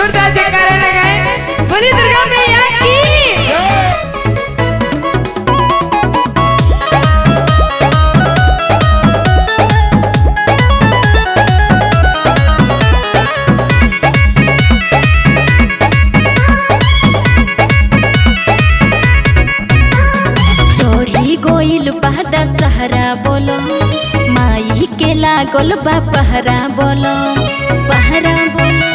जोरदार जयकारा लगाए। बोली दुर्गा मैया की। गोइल बहदा सहरा बोलो माई के लागल बा पहरा बोलो पहरा बोलो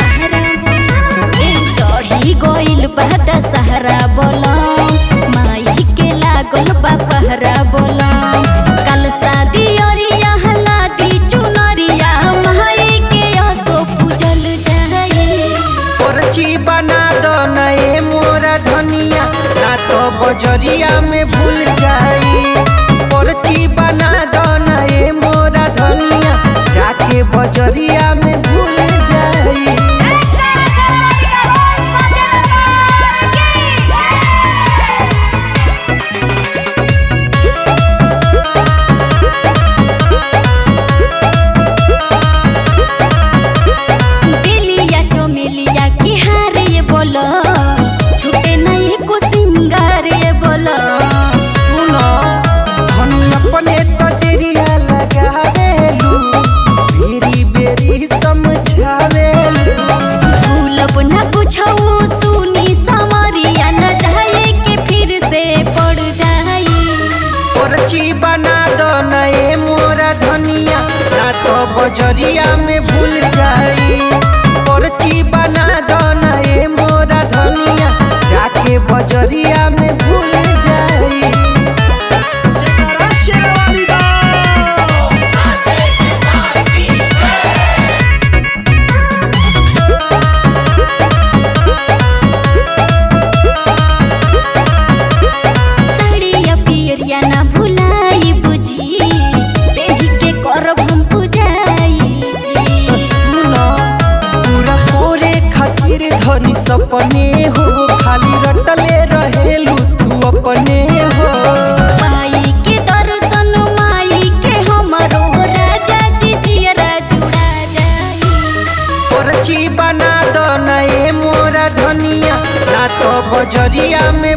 पहरा बोलो चढ़ी गोइल बहदा सहरा बोलो माई के लागल बा पहरा बोलो कल शादी ओरिया हलादी चुनरिया माई के असो पूजल जाए। पर्ची बना दो नए मोरा धनिया ना तो बजरिया में भूल जाई। पर्ची बना दो नए मोरा धनिया जाके बजरिया में भूल जाई। दिलिया चमेलिया की हार ये बोलो छूटे नहीं को सिंगार ये बोलो। सुनो धनी अपने तो देरिया लगावेलू बेरी बेरी समझावेलू। भूलब न पूछो सुनी समरिया न जाए के फिर से पड़ जाई। पर्ची बना दो नए मोरा धनिया ना तो बजरिया में भूल जाई। पर्ची बना दो नए मोरा धनिया जाके बजरिया में भूल जाई। साड़िया पियरिया ना भुलाई बुझी पेही के करब हम पूजाई जी। तो सुनो पूरा कोरे खातिर धनी सपने हो खाली रटले रहेलू तू अपने हो। माई के दर्शन माई के हमरो राजा जी जियरा जुड़ा जाई। पर्ची बना दो नए मोरा धनिया ना तो बजरिया में